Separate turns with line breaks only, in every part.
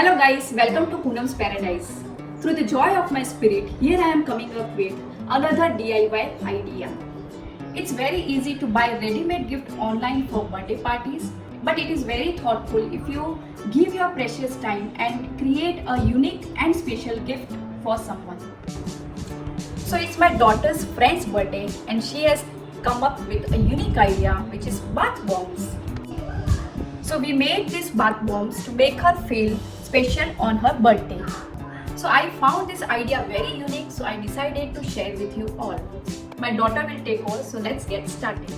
Hello guys, welcome to Poonam's Paradise. Through the joy of my spirit, here I am coming up with another DIY idea. It's very easy to buy ready-made gift online for birthday parties, but it is very thoughtful if you give your precious time and create a unique and special gift for someone. So it's my daughter's friend's birthday and she has come up with a unique idea which is bath bombs. So we made these bath bombs to make her feel special on her birthday. So I found this idea very unique, so I decided to share with you all. My daughter will take over, so let's get started.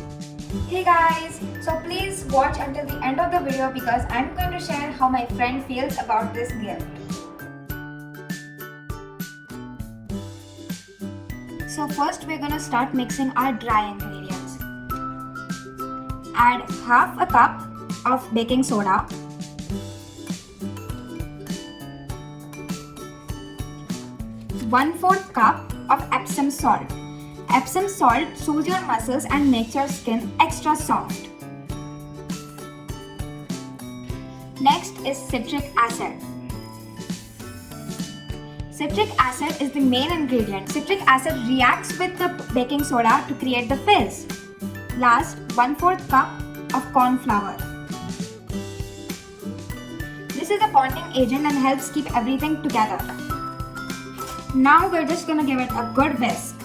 Hey guys, so please watch until the end of the video because I'm going to share how my friend feels about this gift. So first we're going to start mixing our dry ingredients. Add half a cup of baking soda, 1/4 cup of Epsom salt. Epsom salt soothes your muscles and makes your skin extra soft. Next is citric acid. Citric acid is the main ingredient. Citric acid reacts with the baking soda to create the fizz. Last, 1/4 cup of corn flour. This is a bonding agent and helps keep everything together. Now we're just gonna give it a good whisk.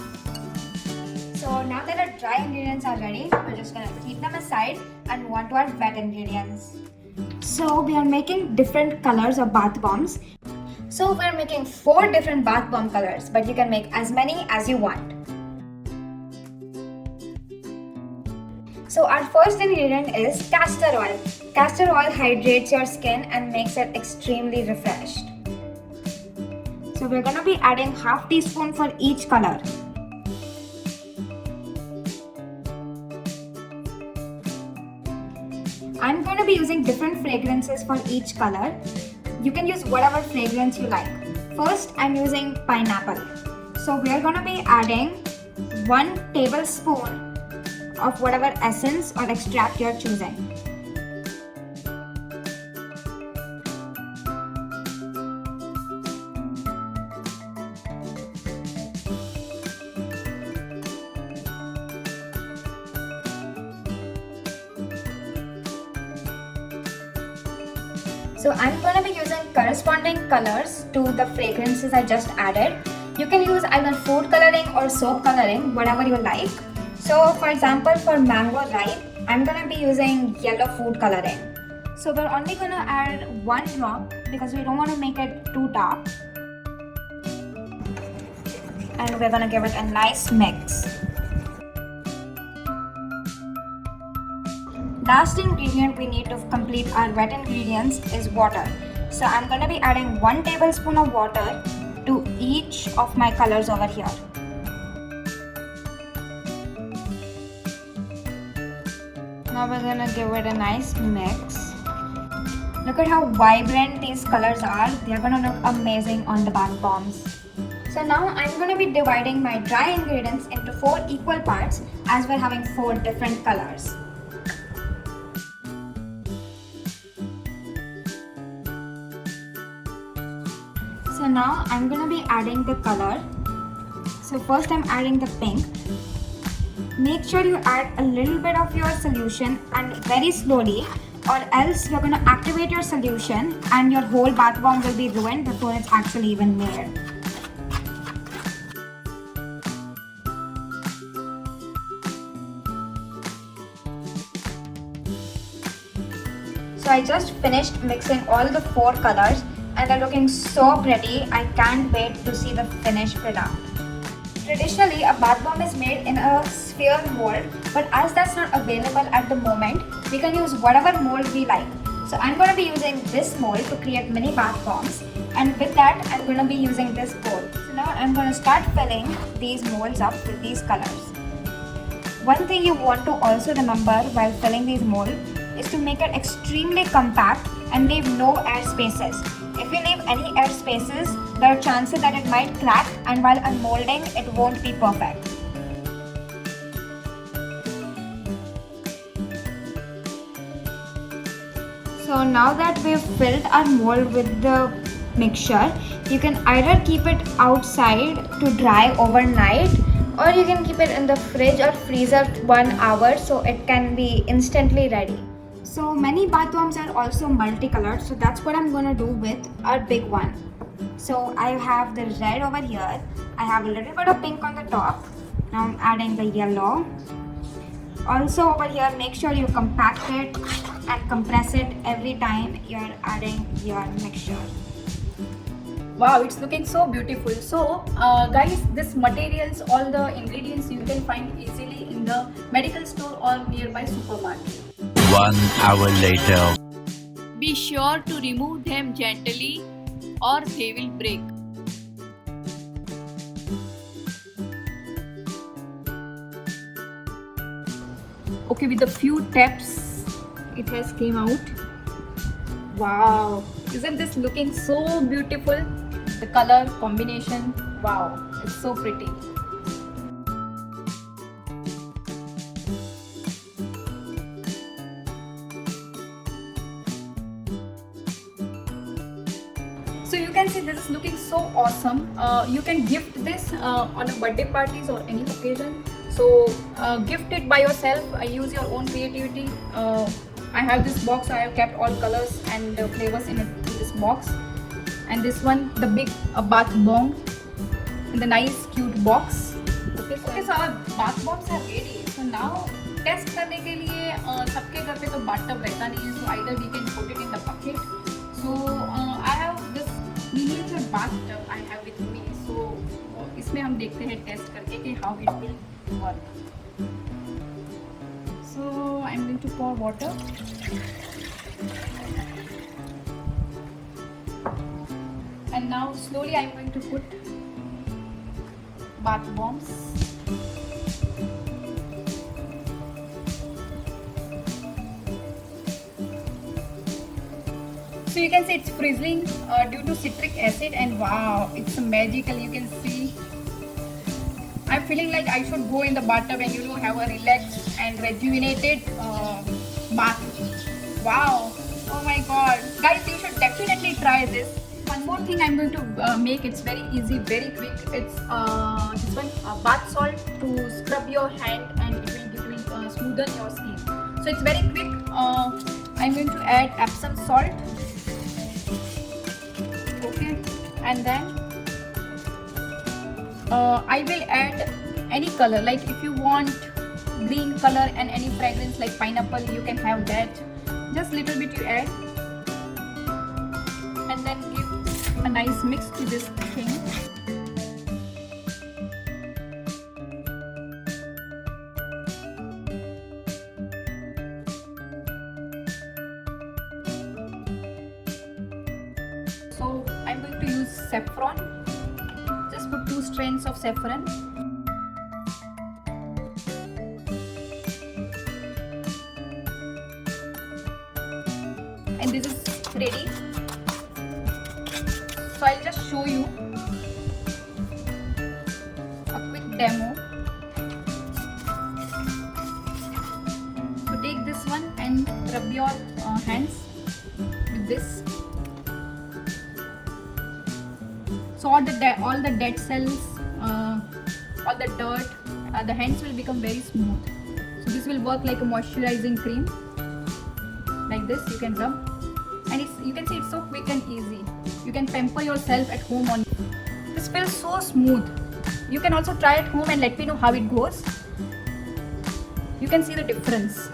So now that our dry ingredients are ready, we're just gonna keep them aside and move on to our wet ingredients. So we are making different colors of bath bombs. So we're making 4 different bath bomb colors, but you can make as many as you want. So our first ingredient is castor oil. Castor oil hydrates your skin and makes it extremely refreshed. So we're going to be adding half teaspoon for each color. I'm going to be using different fragrances for each color. You can use whatever fragrance you like. First, I'm using pineapple. So we're going to be adding 1 tablespoon of whatever essence or extract you're choosing. So I'm going to be using corresponding colors to the fragrances I just added. You can use either food coloring or soap coloring, whatever you like. So for example, for mango ripe, I'm going to be using yellow food coloring. So we're only going to add 1 drop because we don't want to make it too dark. And we're going to give it a nice mix. Last ingredient we need to complete our wet ingredients is water. So I'm going to be adding 1 tablespoon of water to each of my colors over here. Now we're going to give it a nice mix. Look at how vibrant these colors are. They're going to look amazing on the bath bombs. So now I'm going to be dividing my dry ingredients into 4 equal parts as we're having 4 different colors. So now I'm going to be adding the color. So first I'm adding the pink. Make sure you add a little bit of your solution and very slowly, or else you're going to activate your solution and your whole bath bomb will be ruined before it's actually even made. So I just finished mixing all the 4 colors and they're looking so pretty. I can't wait to see the finished product. Traditionally, a bath bomb is made in a sphere mold, but as that's not available at the moment, we can use whatever mold we like. So I'm going to be using this mold to create mini bath bombs, and with that I'm going to be using this bowl. So now I'm going to start filling these molds up with these colors. One thing you want to also remember while filling these molds is to make it extremely compact and leave no air spaces. If you leave any air spaces, there are chances that it might crack, and while unmolding, it won't be perfect. So now that we've filled our mold with the mixture, you can either keep it outside to dry overnight, or you can keep it in the fridge or freezer 1 hour so it can be instantly ready. So many bath bombs are also multicolored, so that's what I'm gonna do with our big one. So I have the red over here, I have a little bit of pink on the top. Now I'm adding the yellow. Also over here, make sure you compact it and compress it every time you're adding your mixture.
Wow, it's looking so beautiful. So guys, this materials, all the ingredients you can find easily in the medical store or nearby supermarket.
1 hour later.
Be sure to remove them gently or they will break. Okay, with a few taps it has came out. Wow, isn't this looking so beautiful? The color combination, wow, it's so pretty. So you can see this is looking so awesome. You can gift this on a birthday parties or any occasion. So gift it by yourself. Use your own creativity. I have this box. I have kept all colors and flavors in this box. And this one, the big bath bomb in the nice cute box. Okay, so our bath bombs are ready. So now test करने के लिए सबके घर पे तो bathtub रहता नहीं है. So either we can put it in the bucket. So I have this miniature bathtub I have with me. So इसमें हम देखते हैं टेस्ट करके कि how it will work. So I'm going to pour water. And now slowly I'm going to put bath bombs. So you can see it's frizzling due to citric acid, and wow, it's magical. You can see I'm feeling like I should go in the bathtub and have a relaxed and rejuvenated bath. Wow, oh my god, guys, you should definitely try this. One more thing I'm going to make. It's very easy, very quick. It's this one, bath salt to scrub your hand, and it will smoothen your skin. So it's very quick. I'm going to add Epsom salt. Okay, and then I will add any color. Like if you want green color and any fragrance like pineapple, you can have that. Just little bit you add, and then give a nice mix to this thing. So I'm going to use saffron. Just put 2 strands of saffron. And this is ready. So I'll just show you a quick demo. So take this one and rub your hands with this. So all the dead cells, all the dirt, the hands will become very smooth. So this will work like a moisturizing cream. Like this, you can rub, and you can see it's so quick and easy. You can pamper yourself at home on. This feels so smooth. You can also try at home and let me know how it goes. You can see the difference.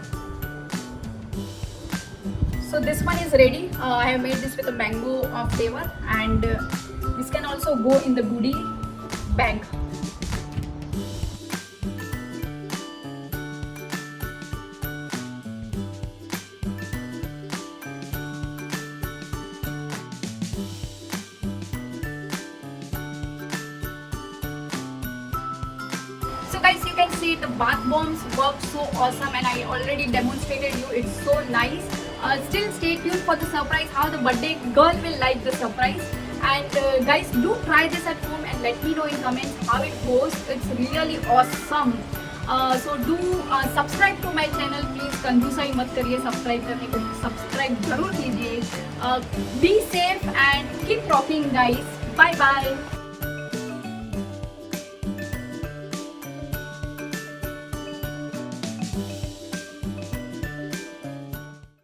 So this one is ready. I have made this with a mango flavor, and this can also go in the goodie bag. So guys, you can see the bath bombs work so awesome, and I already demonstrated you. It's so nice. Still stay tuned for the surprise, how the birthday girl will like the surprise. And guys, do try this at home and let me know in comments how it goes. It's really awesome. So do subscribe to my channel please, कंजूसाई मत करिए subscribe करने को, subscribe जरूर कीजिए. Be safe and keep rocking guys. Bye bye.